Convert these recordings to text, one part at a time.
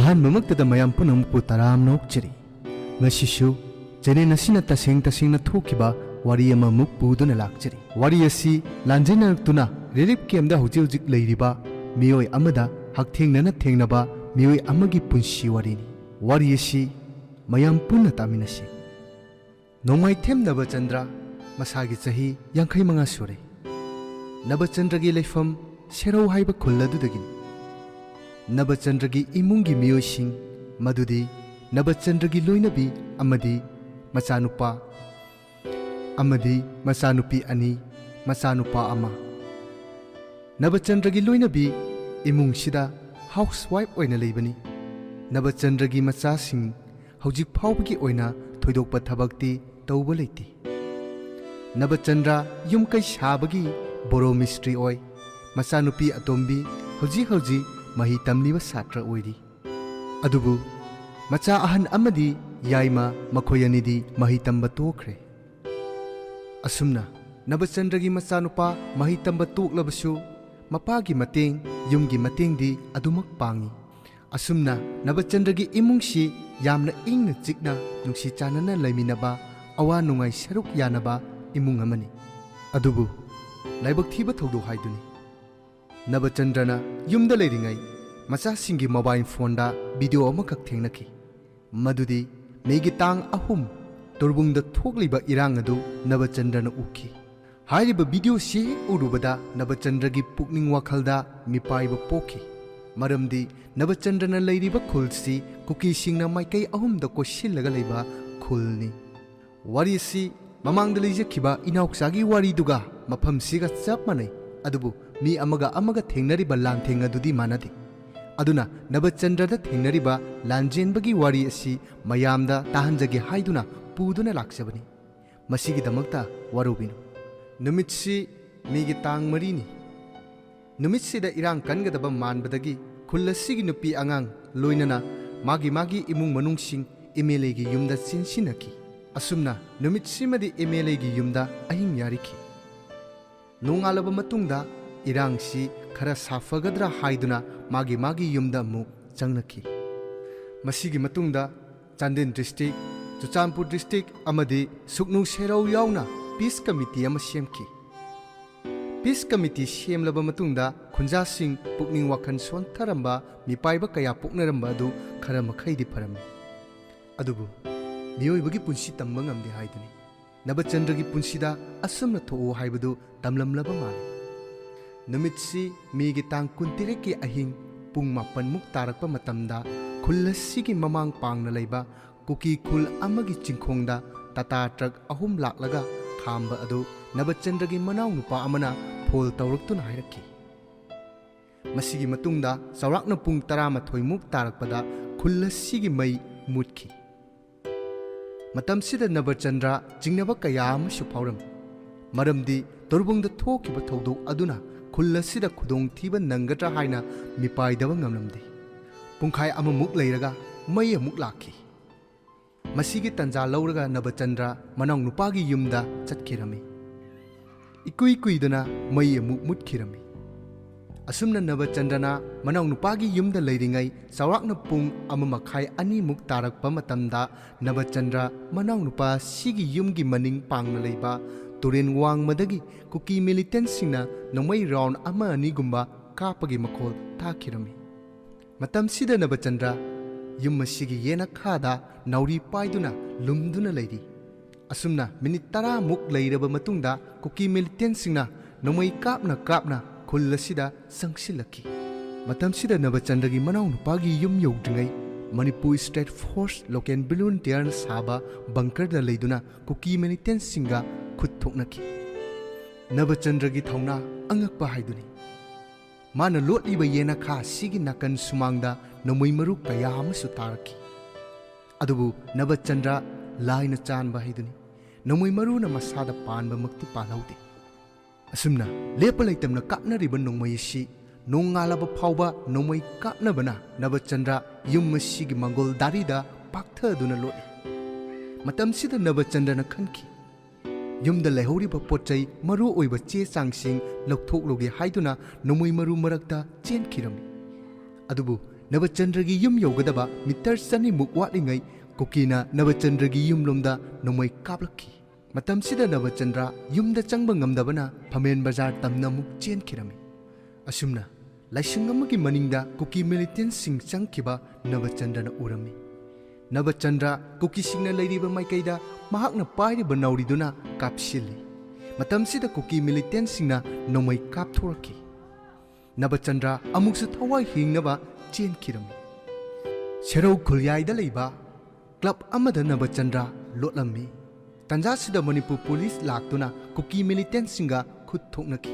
ꯑꯍꯥꯟꯕꯃꯛꯇꯗ ꯃꯌꯥꯝ ꯄꯨꯝꯅꯃꯛꯄꯨ ꯇꯔꯥꯝꯅ ꯑꯣꯛꯆꯔꯤ꯫ ꯉꯁꯤꯁꯨ ꯆꯦꯅꯦꯜ ꯑꯁꯤꯅ ꯇꯁꯦꯡꯅ ꯊꯣꯛꯈꯤꯕ ꯋꯥꯔꯤ ꯑꯃꯃꯨꯛ ꯄꯨꯗꯨꯅ ꯂꯥꯛꯆꯔꯤ꯫ ꯋꯥꯔꯤ ꯑꯁꯤ ꯂꯥꯟꯖꯦꯟꯅꯔꯛꯇꯨꯅ ꯔꯤꯂꯤꯐ ꯀꯦꯝꯞꯗ ꯍꯧꯖꯤꯛ ꯂꯩꯔꯤꯕ ꯃꯤꯑꯣꯏ ꯑꯃꯗ ꯍꯛꯊꯦꯡꯅꯅ ꯊꯦꯡꯅꯕ ꯃꯤꯑꯣꯏ ꯑꯃꯒꯤ ꯄꯨꯟꯁꯤ ꯋꯥꯔꯤꯅꯤ꯫ ꯋꯥꯔꯤ ꯑꯁꯤ ꯃꯌꯥꯝ ꯄꯨꯟꯅ ꯇꯥꯃꯤꯟꯅꯁꯤ꯫ ꯅꯣꯡꯃꯥꯏꯊꯦꯝ ꯅꯕꯆꯟꯗ꯭ꯔ ꯃꯁꯥꯒꯤ ꯆꯍꯤ 55 ꯁꯨꯔꯦ꯫ ꯅꯕꯆꯟꯗ꯭ꯔꯒꯤ ꯂꯩꯐꯝ ꯁꯦꯔꯧ ꯍꯥꯏꯕ ꯈꯨꯜ ꯑꯗꯨꯗꯒꯤꯅꯤ꯫ ꯅꯕꯆꯟꯗ꯭ꯔꯒꯤ ꯏꯃꯨꯡꯒꯤ ꯃꯤꯑꯣꯏꯁꯤꯡ ꯃꯗꯨꯗꯤ ꯅꯕꯆꯟꯗ꯭ꯔꯒꯤ ꯂꯣꯏꯅꯕꯤ ꯑꯃꯗꯤ ꯃꯆꯥꯅꯨꯄꯥ ꯑꯃꯗꯤ ꯃꯆꯥꯅꯨꯄꯤ 2, ꯃꯆꯥꯅꯨꯄꯥ 1꯫ ꯅꯕꯆꯟꯗ꯭ꯔꯒꯤ ꯂꯣꯏꯅꯕꯤ ꯏꯃꯨꯡꯁꯤꯗ ꯍꯥꯎꯁ ꯋꯥꯏꯐ ꯑꯣꯏꯅ ꯂꯩꯕꯅꯤ꯫ ꯅꯕꯆꯟꯗ꯭ꯔꯒꯤ ꯃꯆꯥꯁꯤꯡ ꯍꯧꯖꯤꯛ ꯐꯥꯎꯕꯒꯤ ꯑꯣꯏꯅ ꯊꯣꯏꯗꯣꯛꯄ ꯊꯕꯛꯇꯤ ꯇꯧꯕ ꯂꯩꯇꯦ꯫ ꯅꯕꯆꯟꯗ꯭ꯔ ꯌꯨꯝꯀꯩ ꯁꯥꯕꯒꯤ ꯕꯣꯔꯣ ꯃꯤꯁꯇ꯭ꯔꯤ ꯑꯣꯏ꯫ ꯃꯆꯥꯅꯨꯄꯤ ꯑꯇꯣꯝꯕꯤ ꯍꯧꯖꯤꯛ ꯃꯍꯩ ꯇꯝꯂꯤꯕ ꯁꯥꯇ꯭ꯔ ꯑꯣꯏꯔꯤ꯫ ꯑꯗꯨꯕꯨ ꯃꯆꯥ ꯑꯍꯟ ꯑꯃꯗꯤ ꯌꯥꯏꯃ ꯃꯈꯣꯏ ꯑꯅꯤꯗꯤ ꯃꯍꯩ ꯇꯝꯕ ꯇꯣꯛꯈ꯭ꯔꯦ꯫ ꯑꯁꯨꯝꯅ ꯅꯕꯆꯟꯗ꯭ꯔꯒꯤ ꯃꯆꯥꯅꯨꯄꯥ ꯃꯍꯩ ꯇꯝꯕ ꯇꯣꯛꯂꯕꯁꯨ ꯃꯄꯥꯒꯤ ꯃꯇꯦꯡ ꯌꯨꯝꯒꯤ ꯃꯇꯦꯡꯗꯤ ꯑꯗꯨꯃꯛ ꯄꯥꯡꯏ꯫ ꯑꯁꯨꯝꯅ ꯅꯕꯆꯟꯗ꯭ꯔꯒꯤ ꯏꯃꯨꯡꯁꯤ ꯌꯥꯝꯅ ꯏꯪꯅ ꯆꯤꯛꯅ ꯅꯨꯡꯁꯤ ꯆꯥꯟꯅꯅ ꯂꯩꯃꯤꯟꯅꯕ ꯑꯋꯥ ꯅꯨꯡꯉꯥꯏ ꯁꯔꯨꯛ ꯌꯥꯅꯕ ꯏꯃꯨꯡ ꯑꯃꯅꯤ꯫ ꯑꯗꯨꯕꯨ ꯂꯥꯏꯕꯛ ꯊꯤꯕ ꯊꯧꯗꯣꯛ ꯍꯥꯏꯗꯨꯅꯤ ꯅꯕꯆꯟꯗ꯭ꯔꯅ ꯌꯨꯝꯗ ꯂꯩꯔꯤꯉꯩ ꯃꯆꯥꯁꯤꯡꯒꯤ ꯃꯣꯕꯥꯏꯜ ꯐꯣꯟꯗ ꯚꯤꯗꯤꯑꯣ ꯑꯃꯈꯛ ꯊꯦꯡꯅꯈꯤ꯫ ꯃꯗꯨꯗꯤ ꯃꯦꯒꯤ ꯇꯥꯡ 3 ꯇꯣꯔꯕꯨꯡꯗ ꯊꯣꯛꯂꯤꯕ ꯏꯔꯥꯡ ꯑꯗꯨ ꯅꯕꯆꯟꯗ꯭ꯔꯅ ꯎꯈꯤ꯫ ꯍꯥꯏꯔꯤꯕ ꯚꯤꯗꯤꯑꯣꯁꯤ ꯎꯔꯨꯕꯗ ꯅꯕꯆꯟꯗ꯭ꯔꯒꯤ ꯄꯨꯛꯅꯤꯡ ꯋꯥꯈꯜꯗ ꯃꯤꯄꯥꯏꯕ ꯄꯣꯛꯈꯤ꯫ ꯃꯔꯝꯗꯤ ꯅꯕꯆꯟꯗ꯭ꯔꯅ ꯂꯩꯔꯤꯕ ꯈꯨꯜꯁꯤ ꯀꯨꯀꯤꯁꯤꯡꯅ ꯃꯥꯏꯀꯩ 3ꯗ ꯀꯣꯏꯁꯤꯜꯂꯒ ꯂꯩꯕ ꯈꯨꯜꯅꯤ꯫ ꯋꯥꯔꯤ ꯑꯁꯤ ꯃꯃꯥꯡꯗ ꯂꯩꯖꯈꯤꯕ ꯏꯅꯥꯎꯆꯥꯒꯤ ꯋꯥꯔꯤꯗꯨꯒ ꯃꯐꯝꯁꯤꯒ ꯆꯞ ꯃꯥꯟꯅꯩ꯫ ꯑꯗꯨꯕꯨ ꯃꯤ ꯑꯃꯒ ꯊꯦꯡꯅꯔꯤꯕ ꯂꯥꯟꯊꯦꯡ ꯑꯗꯨꯗꯤ ꯃꯥꯟꯅꯗꯦ꯫ ꯑꯗꯨꯅ ꯅꯕꯆꯟꯗ꯭ꯔꯗ ꯊꯦꯡꯅꯔꯤꯕ ꯂꯥꯟꯖꯦꯟꯕꯒꯤ ꯋꯥꯔꯤ ꯑꯁꯤ ꯃꯌꯥꯝꯗ ꯇꯥꯍꯟꯖꯒꯦ ꯍꯥꯏꯗꯨꯅ ꯄꯨꯗꯨꯅ ꯂꯥꯛꯆꯕꯅꯤ꯫ ꯃꯁꯤꯒꯤꯗꯃꯛꯇ ꯋꯥꯔꯧꯕꯤꯅꯨ꯫ ꯅꯨꯃꯤꯠꯁꯤ ꯃꯦꯒꯤ ꯇꯥꯡ 4ꯅꯤ꯫ ꯅꯨꯃꯤꯠꯁꯤꯗ ꯏꯔꯥꯡ ꯀꯟꯒꯗꯕ ꯃꯥꯟꯕꯗꯒꯤ ꯈꯨꯜ ꯑꯁꯤꯒꯤ ꯅꯨꯄꯤ ꯑꯉꯥꯡ ꯂꯣꯏꯅꯅ ꯃꯥꯒꯤ ꯏꯃꯨꯡ ꯃꯅꯨꯡꯁꯤꯡ MLAꯒꯤ ꯌꯨꯝꯗ ꯆꯦꯟꯁꯤꯟꯅꯈꯤ꯫ ꯑꯁꯨꯝꯅ ꯅꯨꯃꯤꯠꯁꯤꯃꯗꯤ MLAꯒꯤ ꯌꯨꯝꯗ ꯑꯍꯤꯡ ꯌꯥꯔꯤꯈꯤ꯫ ꯅꯣꯡꯉꯥꯜꯂꯕ ꯃꯇꯨꯡꯗ ꯏꯔꯥꯡꯁꯤ ꯈꯔ ꯁꯥꯐꯒꯗ꯭ꯔꯥ ꯍꯥꯏꯗꯨꯅ ꯃꯥꯒꯤ ꯌꯨꯝꯗ ꯑꯃꯨꯛ ꯆꯪꯅꯈꯤ꯫ ꯃꯁꯤꯒꯤ ꯃꯇꯨꯡꯗ ꯆꯥꯟꯗꯦꯜ ꯗꯤꯁꯇ꯭ꯔꯤꯛ, ꯆꯨꯔꯆꯥꯟꯄꯨꯔ ꯗꯤꯁꯇ꯭ꯔꯤꯛ ꯑꯃꯗꯤ ꯁꯨꯛꯅꯨ ꯁꯦꯔꯧ ꯌꯥꯎꯅ ꯄꯤꯁ ꯀꯃꯤꯇꯤ ꯑꯃ ꯁꯦꯝꯈꯤ꯫ ꯄꯤꯁ ꯀꯃꯤꯇꯤ ꯁꯦꯝꯂꯕ ꯃꯇꯨꯡꯗ ꯈꯨꯟꯖꯥꯁꯤꯡ ꯄꯨꯛꯅꯤꯡ ꯋꯥꯈꯜ ꯁꯣꯟꯊꯔꯝꯕ ꯃꯤꯄꯥꯏꯕ ꯀꯌꯥ ꯄꯣꯛꯅꯔꯝꯕ ꯑꯗꯨ ꯈꯔ ꯃꯈꯩꯗꯤ ꯐꯔꯝꯃꯤ꯫ ꯑꯗꯨꯕꯨ ꯃꯤꯑꯣꯏꯕꯒꯤ ꯄꯨꯟꯁꯤ ꯇꯝꯕ ꯉꯝꯗꯦ ꯍꯥꯏꯗꯨꯅꯤ ꯅꯕꯆꯟꯗ꯭ꯔꯒꯤ ꯄꯨꯟꯁꯤꯗ ꯑꯁꯨꯝꯅ ꯊꯣꯛꯎ ꯍꯥꯏꯕꯗꯨ ꯇꯝꯂꯝꯂꯕ ꯃꯥꯜꯂꯤ꯫ ꯅꯨꯃꯤꯠꯁꯤ ꯃꯦꯒꯤ ꯇꯥꯡ 23ꯒꯤ ꯑꯍꯤꯡ ꯄꯨꯡ 9ꯃꯨꯛ ꯇꯥꯔꯛꯄ ꯃꯇꯝꯗ ꯈꯨꯜ ꯑꯁꯤꯒꯤ ꯃꯃꯥꯡ ꯄꯥꯡꯅ ꯂꯩꯕ ꯀꯨꯀꯤ ꯈꯨꯜ ꯑꯃꯒꯤ ꯆꯤꯡꯈꯣꯡꯗ ꯇꯥꯇꯥ ꯇ꯭ꯔꯛ 3 ꯂꯥꯛꯂꯒ ꯈꯥꯝꯕ ꯑꯗꯨ ꯅꯕꯆꯟꯗ꯭ꯔꯒꯤ ꯃꯅꯥꯎꯅꯨꯄꯥ ꯑꯃꯅ ꯐꯣꯜ ꯇꯧꯔꯛꯇꯨꯅ ꯍꯥꯏꯔꯛꯈꯤ꯫ ꯃꯁꯤꯒꯤ ꯃꯇꯨꯡꯗ ꯆꯥꯎꯔꯥꯛꯅ ꯄꯨꯡ 11ꯃꯨꯛ ꯇꯥꯔꯛꯄꯗ ꯈꯨꯜ ꯑꯁꯤꯒꯤ ꯃꯩ ꯃꯨꯠꯈꯤ꯫ ꯃꯇꯝꯁꯤꯗ ꯅꯕꯆꯟꯗ꯭ꯔ ꯆꯤꯡꯅꯕ ꯀꯌꯥ ꯑꯃꯁꯨ ꯐꯥꯎꯔꯝꯃꯤ꯫ ꯃꯔꯝꯗꯤ ꯇꯣꯔꯕꯨꯡꯗ ꯊꯣꯛꯈꯤꯕ ꯊꯧꯗꯣꯛ ꯑꯗꯨꯅ ꯈꯨꯜ ꯑꯁꯤꯗ ꯈꯨꯗꯣꯡꯊꯤꯕ ꯅꯪꯒꯗ꯭ꯔꯥ ꯍꯥꯏꯅ ꯃꯤꯄꯥꯏꯗꯕ ꯉꯝꯂꯝꯗꯦ꯫ ꯄꯨꯡꯈꯥꯏ ꯑꯃꯃꯨꯛ ꯂꯩꯔꯒ ꯃꯩ ꯑꯃꯨꯛ ꯂꯥꯛꯈꯤ꯫ ꯃꯁꯤꯒꯤ ꯇꯟꯖꯥ ꯂꯧꯔꯒ ꯅꯕꯆꯟꯗ꯭ꯔ ꯃꯅꯥꯎꯅꯨꯄꯥꯒꯤ ꯌꯨꯝꯗ ꯆꯠꯈꯤꯔꯝꯃꯤ꯫ ꯏꯀꯨꯏ ꯀꯨꯏꯗꯅ ꯃꯩ ꯑꯃꯨꯛ ꯃꯨꯠꯈꯤꯔꯝꯃꯤ꯫ ꯑꯁꯨꯝꯅ ꯅꯕꯆꯟꯗ꯭ꯔꯅ ꯃꯅꯥꯎꯅꯨꯄꯥꯒꯤ ꯌꯨꯝꯗ ꯂꯩꯔꯤꯉꯩ ꯆꯥꯎꯔꯥꯛꯅ ꯄꯨꯡ 1:30-2 ꯇꯥꯔꯛꯄ ꯃꯇꯝꯗ ꯅꯕꯆꯟꯗ꯭ꯔ ꯃꯅꯥꯎꯅꯨꯄꯥ ꯁꯤꯒꯤ ꯌꯨꯝꯒꯤ ꯃꯅꯤꯡ ꯄꯥꯡꯅ ꯂꯩꯕ ꯇꯨꯔꯦꯟ ꯋꯥꯡꯃꯗꯒꯤ ꯀꯨꯀꯤ ꯃꯤꯂꯤꯇꯦꯟꯠꯁꯤꯡꯅ ꯅꯣꯡꯃꯩ ꯔꯥꯎꯟ 1-2 ꯀꯥꯞꯄꯒꯤ ꯃꯈꯣꯜ ꯇꯥꯈꯤꯔꯝꯃꯤ꯫ ꯃꯇꯝꯁꯤꯗ ꯅꯕꯆꯟꯗ꯭ꯔ ꯌꯨꯝ ꯑꯁꯤꯒꯤ ꯌꯦꯅꯈꯥꯗ ꯅꯥꯎꯔꯤ ꯄꯥꯏꯗꯨꯅ ꯂꯨꯝꯗꯨꯅ ꯂꯩꯔꯤ꯫ ꯑꯁꯨꯝꯅ ꯃꯤꯅꯤꯠ 10ꯃꯨꯛ ꯂꯩꯔꯕ ꯃꯇꯨꯡꯗ ꯀꯨꯀꯤ ꯃꯤꯂꯤꯇꯦꯟꯠꯁꯤꯡꯅ ꯅꯣꯡꯃꯩ ꯀꯥꯞꯅ ꯈꯨꯜ ꯑꯁꯤꯗ ꯆꯪꯁꯤꯜꯂꯛꯈꯤ꯫ ꯃꯇꯝꯁꯤꯗ ꯅꯕꯆꯟꯗ꯭ꯔꯒꯤ ꯃꯅꯥꯎꯅꯨꯄꯥꯒꯤ ꯌꯨꯝ ꯌꯧꯗ꯭ꯔꯤꯉꯩ ꯃꯅꯤꯄꯨꯔ ꯁ꯭ꯇꯦꯠ ꯐꯣꯔꯁ ꯂꯣꯀꯦꯜ ꯚꯣꯂꯨꯟꯇꯤꯌꯔꯅ ꯁꯥꯕ ꯕꯪꯀꯔꯗ ꯂꯩꯗꯨꯅ ꯀꯨꯀꯤ ꯃꯤꯂꯤꯇꯦꯟꯠꯁꯤꯡꯒ ꯈꯨꯠ ꯊꯣꯛꯅꯈꯤ꯫ ꯅꯕꯆꯟꯗ꯭ꯔꯒꯤ ꯊꯧꯅꯥ ꯑꯉꯛꯄ ꯍꯥꯏꯗꯨꯅꯤ꯫ ꯃꯥꯅ ꯂꯣꯠꯂꯤꯕ ꯌꯦꯅꯈꯥ ꯑꯁꯤꯒꯤ ꯅꯥꯀꯟ ꯁꯨꯃꯥꯡꯗ ꯅꯣꯡꯃꯩ ꯃꯔꯨ ꯀꯌꯥ ꯑꯃꯁꯨ ꯇꯥꯔꯛꯈꯤ꯫ ꯑꯗꯨꯕꯨ ꯅꯕꯆꯟꯗ꯭ꯔ ꯂꯥꯏꯅ ꯆꯥꯟꯕ ꯍꯥꯏꯗꯨꯅꯤ ꯅꯣꯡꯃꯩ ꯃꯔꯨꯅ ꯃꯁꯥꯗ ꯄꯥꯟꯕꯃꯛꯇꯤ ꯄꯥꯜꯍꯧꯗꯦ꯫ ꯑꯁꯨꯝꯅ ꯂꯦꯞꯄ ꯂꯩꯇꯝꯅ ꯀꯥꯞꯅꯔꯤꯕ ꯅꯣꯡꯃꯩ ꯑꯁꯤ ꯅꯣꯡꯉꯥꯜꯂꯕ ꯐꯥꯎꯕ ꯅꯣꯡꯃꯩ ꯀꯥꯞꯅꯕꯅ ꯅꯕꯆꯟꯗ꯭ꯔ ꯌꯨꯝ ꯑꯁꯤꯒꯤ ꯃꯥꯡꯒꯣꯜ ꯗꯥꯔꯤꯗ ꯄꯥꯛꯊꯗꯨꯅ ꯂꯣꯠꯂꯤ꯫ ꯃꯇꯝꯁꯤꯗ ꯅꯕꯆꯟꯗ꯭ꯔꯅ ꯈꯟꯈꯤ ꯌꯨꯝꯗ ꯂꯩꯍꯧꯔꯤꯕ ꯄꯣꯠꯆꯩ ꯃꯔꯨ ꯑꯣꯏꯕ ꯆꯦ ꯆꯥꯡꯁꯤꯡ ꯂꯧꯊꯣꯛꯂꯨꯒꯦ ꯍꯥꯏꯗꯨꯅ ꯅꯣꯡꯃꯩ ꯃꯔꯨ ꯃꯔꯛꯇ ꯆꯦꯟꯈꯤꯔꯝꯃꯤ꯫ ꯑꯗꯨꯕꯨ Nabachandragi yum yogadaba mitar sani muk watlingai Kukina Nabachandragi yum lomda nomai kaplaki. Matamsida Nabachandra yumda changba ngamdabana Phamen Bazar tamna muk chenkirami. Asumna laising amagi maningda Kuki militant sing changkiba Nabachandra na urami. Nabachandra Kuki singna lairiba maikaida mahakna pairiba nauriduna kapsili. Matamsida Kuki militant singna nomai kapthoraki. Nabachandra amuksu thawai hingnaba chenkirami. Serau khulyaida leiba Club amada Nabachandra lotlammi. Tanjasida Manipur police laktuna Kuki militant singa khut thoknaki.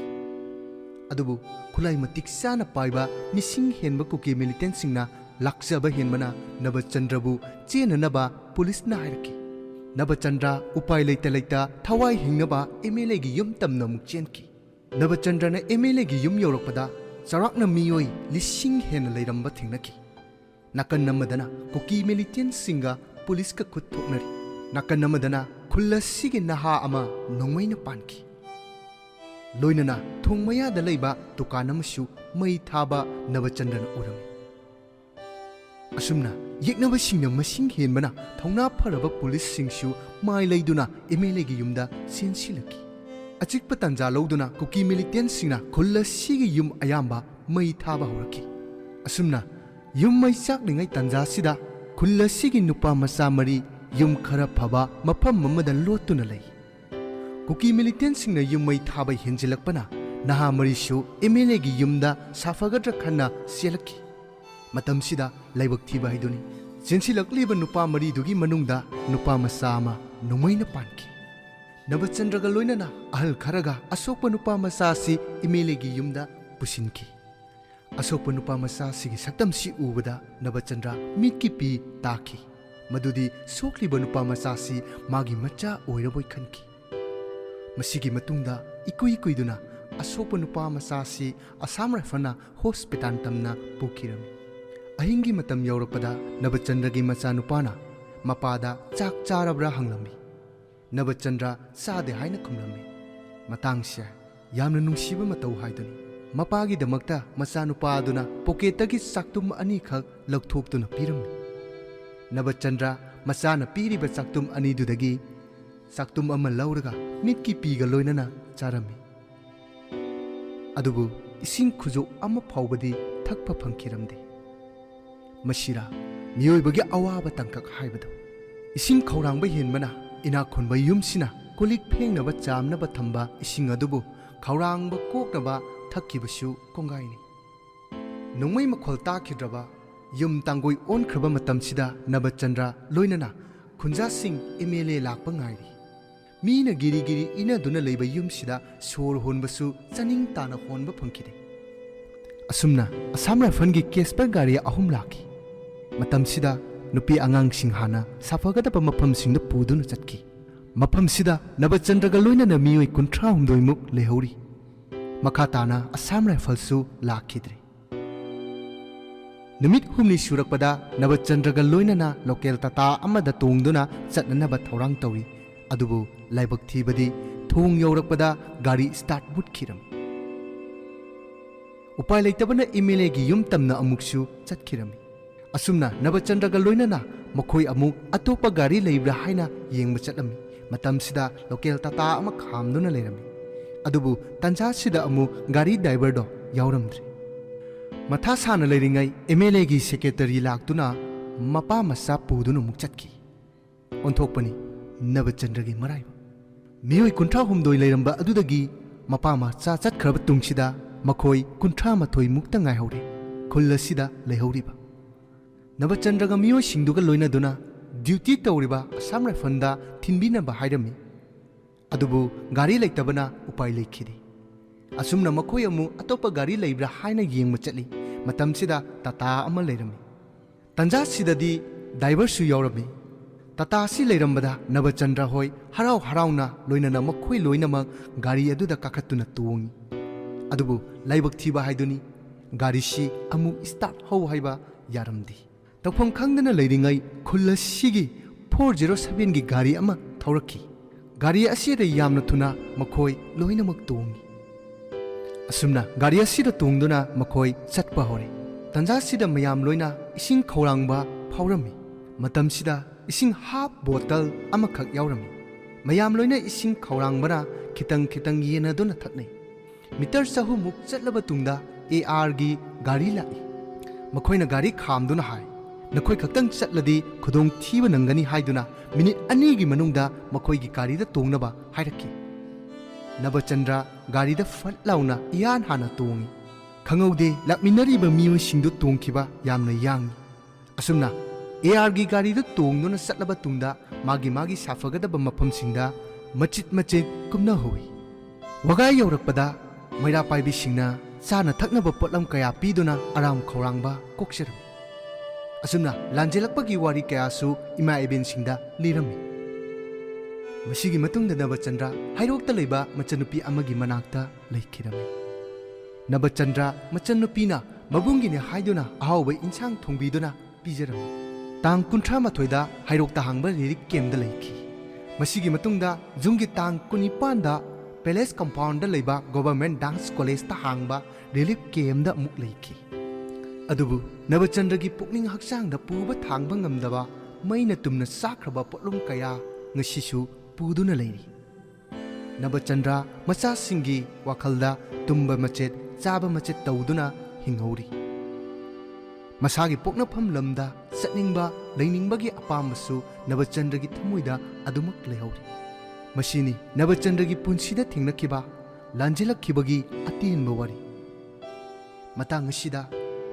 Adubu khulai matik sana paiba mising henba Kuki militant singna lakjaba henbana Nabachandrabu chenanaba police na hairaki. Nabachandra upai leita leita thawai hingnaba MLA gi yum tamna muk chenki. Nabachandra na MLA gi yum yorakpada charakna miyoi lising hen leiramba thingnaki. Nakan namadana Kuki militant singa police ka khut thoknari. Nakan namadana khulla sigi naha ama nongmaina panki. Loinana thongmaya da leiba tukanamashu mai thaba Nabachandra na urami. Asumna yeknaba singna masing henbana thongna pharaba police singshu mai leiduna MLA gi yumda sensilaki. Achikpa tanja loduna Kuki militant singna khulla sigi yum ayamba mai thaba horaki. Asumna yum mai chaklingai tanja sida khulla sigi nupa masa mari yum khara phaba mafam mamada lotuna lei. Kuki militant singna yum mai thaba henjilakpana naha marishu MLA gi yumda safagadra khanna selaki. Matamsida laibak thiba haiduni sensilakliba nupa mari dugi manungda nupa masa ama nomaina panki. Nabachandra ga loinana ahal kharaga asokpa nupa masa si MLA gi yumda pusinki. Asokpa nupa masa sigi saktam si ubada Nabachandra mitki pi taki. Madudi sokliba nupa masa si magi macha oiraboi khanki. Masigi matungda ikui kuiduna asokpa nupa masa si Assam Rifle hospital tamna pukirami. Ahingi matam yaurapada Nabachandra gi macha nupana mapada chak charabra hanglami. Nabachandra sade haina khumlami. Matangsia yamna nungsiba matau haiduni. Mapagi damakta macha nupa aduna pocketagi saktum ani khak lakthoktuna pirami. Nabachandra macha na piriba saktum ani dudagi saktum ama lauraga mitki piga loinana charami. Adubu ising khujo ama phawbadi thakpa phangkiramde. Masira miyoibagi awaba tangkak haibado. Ising khaurangba henbana ina khonba yumsina kulik phengnaba chamnaba thamba ising adubu khaurangba koknaba thakkibasu kongaini. Nongmai makhol takhidraba yum tangoi onkraba matamsida Nabachandra loinana khunja sing MLA lakpa ngairi. Mina giri giri ina duna leiba yumsida sor honbasu chaning tana honba phangkide. Asumna Assam Rifle gi kespa gari ahum laki. Matamsida nupi angang sing hana safagadaba mafam singda puduna chatki. Mafam sida Nabachandra ga loinana miyoi 39 muk lehori. Makatana Assam Rifle su lakhidri. Numit humni surakpada Nabachandra ga loinana local tata amada tongduna chatnanaba thorang tawi. Adubu laibak thibadi thong yaurakpada gari start mutkiram. Upai leitabana MLA gi yum tamna amuksu chatkirami. Asumna Nabachandra ga loinana makhoi amuk atopa gari leibra haina yengba chatlami. Matamsida local tata ama khamduna leirami. Adubu tanja sida amu gari driver do yauramdri. Matha sana leiringai MLA gi secretary laktuna mapa masa puduna muk chatki. Onthokpani Nabachandra gi maraiba. Miyoi 39 leiramba adudagi mapa ma cha chatkraba tungsida makhoi 38 mukta ngai hore. Khulasida lehoriba. Nabachandra ga miyoi singduga loina duna duty tawriba Assam Rifle da thinbinaba hairami. Adubu gari leitabana upai leikhidi. Asumna makhoi amu atopa gari leibra haina yengma chatli. Matamsida tata ama leirami. Tanja sidadi driver su yaurami. Tata si leirambada Nabachandra hoi harau harauna loinana makhoi loinamak gari aduda kakhatuna tuongi. Adubu laibak thiba haiduni gari si amu start hau haiba yaramdi. Tawpham khangdana leiringai khulla sigi 407 gi gari ama thaurakki. Gari asida yamna thuna makhoi loinamak tuongi. Asumna gari asida tungduna makhoi chatpa hore. ꯇꯟꯖꯥꯁꯤꯗ ꯃꯌꯥꯝ ꯂꯣꯏꯅ ꯏꯁꯤꯡ ꯈꯧꯔꯥꯡꯕ ꯐꯥꯎꯔꯝꯃꯤ꯫ ꯃꯇꯝꯁꯤꯗ ꯏꯁꯤꯡ half ꯕꯣꯇꯜ ꯑꯃꯈꯛ ꯌꯥꯎꯔꯝꯃꯤ꯫ ꯃꯌꯥꯝ ꯂꯣꯏꯅ ꯏꯁꯤꯡ ꯈꯧꯔꯥꯡꯕꯅ ꯈꯤꯇꯪ ꯈꯤꯇꯪ ꯌꯦꯟꯅꯗꯨꯅ ꯊꯛꯅꯩ꯫ ꯃꯤꯇꯔ 200ꯃꯨꯛ ꯆꯠꯂꯕ ꯇꯨꯡꯗ ARꯒꯤ ꯒꯥꯔꯤ ꯂꯥꯛꯏ꯫ ꯃꯈꯣꯏꯅ ꯒꯥꯔꯤ ꯈꯥꯝꯗꯨꯅ ꯍꯥꯏ, "ꯅꯈꯣꯏ ꯈꯛꯇꯪ ꯆꯠꯂꯗꯤ ꯈꯨꯗꯣꯡ ꯊꯤꯕ ꯅꯪꯒꯅꯤ" ꯍꯥꯏꯗꯨꯅ ꯃꯤꯅꯤꯠ 2ꯒꯤ ꯃꯅꯨꯡꯗ ꯃꯈꯣꯏꯒꯤ ꯒꯥꯔꯤꯗ ꯇꯣꯡꯅꯕ ꯍꯥꯏꯔꯛꯈꯤ꯫ ꯅꯕꯆꯟꯗ꯭ꯔ ꯒꯥꯔꯤꯗ ꯐꯠ ꯂꯥꯎꯅ ꯏꯍꯥꯟ ꯍꯥꯟꯅ ꯇꯣꯡꯉꯤ꯫ ꯈꯪꯍꯧꯗꯦ ꯂꯥꯛꯃꯤꯟꯅꯔꯤꯕ ꯃꯤꯑꯣꯏꯁꯤꯡꯗꯨ ꯇꯣꯡꯈꯤꯕ ꯌꯥꯝꯅ ꯌꯥꯡꯏ꯫ ꯑꯁꯨꯝꯅ ARꯒꯤ ꯒꯥꯔꯤꯗ ꯇꯣꯡꯗꯨꯅ ꯆꯠꯂꯕ ꯇꯨꯡꯗ ꯃꯥꯒꯤ ꯁꯥꯐꯒꯗꯕ ꯃꯐꯝꯁꯤꯡꯗ ꯃꯆꯤꯠ ꯃꯆꯤꯠ ꯀꯨꯝꯅꯍꯧꯏ꯫ ꯋꯥꯒꯥꯏ ꯌꯧꯔꯛꯄꯗ ꯃꯩꯔꯥ ꯄꯥꯏꯕꯤꯁꯤꯡꯅ ꯆꯥꯅ ꯊꯛꯅꯕ ꯄꯣꯠꯂꯝ ꯀꯌꯥ ꯄꯤꯗꯨꯅ ꯑꯔꯥꯝ ꯈꯧꯔꯥꯡꯕ ꯀꯣꯛꯆꯔꯝꯃꯤ꯫ ꯑꯁꯨꯝꯅ ꯂꯥꯟꯖꯦꯜꯂꯛꯄꯒꯤ ꯋꯥꯔꯤ ꯀꯌꯥꯁꯨ ꯏꯃꯥ ꯏꯕꯦꯟꯁꯤꯡꯗ ꯂꯤꯔꯝꯃꯤ꯫ ꯃꯁꯤꯒꯤ ꯃꯇꯨꯡꯗ ꯅꯕꯆꯟꯗ꯭ꯔ ꯍꯩꯔꯣꯛꯇ ꯂꯩꯕ ꯃꯆꯟꯅꯨꯄꯤ ꯑꯃꯒꯤ ꯃꯅꯥꯛꯇ ꯂꯩꯈꯤꯔꯝꯃꯤ꯫ ꯅꯕꯆꯟꯗ꯭ꯔ ꯃꯆꯟꯅꯨꯄꯤꯅ ꯃꯕꯨꯡꯒꯤꯅꯤ ꯍꯥꯏꯗꯨꯅ ꯑꯍꯥꯎꯕ ꯏꯟꯁꯥꯡ ꯊꯣꯡꯕꯤꯗꯨꯅ ꯄꯤꯖꯔꯝꯃꯤ꯫ ꯇꯥꯡ 38ꯗ ꯍꯩꯔꯣꯛꯇ ꯍꯥꯡꯕ ꯂꯤꯔꯤꯛ ꯀꯦꯝꯞꯗ ꯂꯩꯈꯤ꯫ ꯃꯁꯤꯒꯤ ꯃꯇꯨꯡꯗ ꯖꯨꯟꯒꯤ ꯇꯥꯡ 19ꯗ ꯄꯦꯂꯦꯁ ꯀꯝꯄꯥꯎꯟꯗ ꯂꯩꯕ ꯒꯣꯚꯔꯟꯃꯦꯟꯠ ꯗꯥꯟꯁ ꯀꯣꯂꯦꯖꯇ ꯍꯥꯡꯕ ꯔꯤꯂꯤꯐ ꯀꯦꯝꯞꯗ ꯑꯃꯨꯛ ꯂꯩꯈꯤ꯫ ꯑꯗꯨꯕꯨ ꯅꯕꯆꯟꯗ꯭ꯔꯒꯤ ꯄꯨꯛꯅꯤꯡ ꯍꯛꯆꯥꯡꯗ ꯄꯨꯕ ꯊꯥꯡꯕ ꯉꯝꯗꯕ ꯃꯩꯅ ꯇꯨꯝꯅ ꯆꯥꯈ꯭ꯔꯕ ꯄꯣꯠꯂꯨꯝ ꯀꯌꯥ ꯉꯁꯤꯁꯨ ꯄꯨꯗꯨꯅ ꯂꯩꯔꯤ꯫ ꯅꯕꯆꯟꯗ꯭ꯔ ꯃꯆꯥꯁꯤꯡꯒꯤ ꯋꯥꯈꯜꯗ ꯇꯨꯝꯕ ꯃꯆꯦꯠ ꯆꯥꯕ ꯃꯆꯦꯠ ꯇꯧꯗꯨꯅ ꯍꯤꯡꯍꯧꯔꯤ꯫ ꯃꯁꯥꯒꯤ ꯄꯣꯛꯅꯐꯝ ꯂꯝꯗ ꯆꯠꯅꯤꯡꯕ ꯂꯩꯅꯤꯡꯕꯒꯤ ꯑꯄꯥꯝꯕꯁꯨ ꯅꯕꯆꯟꯗ꯭ꯔꯒꯤ ꯊꯃꯣꯏꯗ ꯑꯗꯨꯃꯛ ꯂꯩꯍꯧꯔꯤ꯫ ꯃꯁꯤꯅꯤ ꯅꯕꯆꯟꯗ꯭ꯔꯒꯤ ꯄꯨꯟꯁꯤꯗ ꯊꯦꯡꯅꯈꯤꯕ ꯂꯥꯟꯖꯦꯜꯂꯛꯈꯤꯕꯒꯤ ꯑꯇꯦꯟꯕ ꯋꯥꯔꯤ꯫ ꯃꯇꯥꯡ ꯑꯁꯤꯗ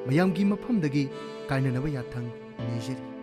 ꯃꯌꯥꯝꯒꯤ ꯃꯐꯝꯗꯒꯤ ꯀꯥꯏꯅꯅꯕ ꯌꯥꯊꯪ ꯅꯤꯖꯔꯤ꯫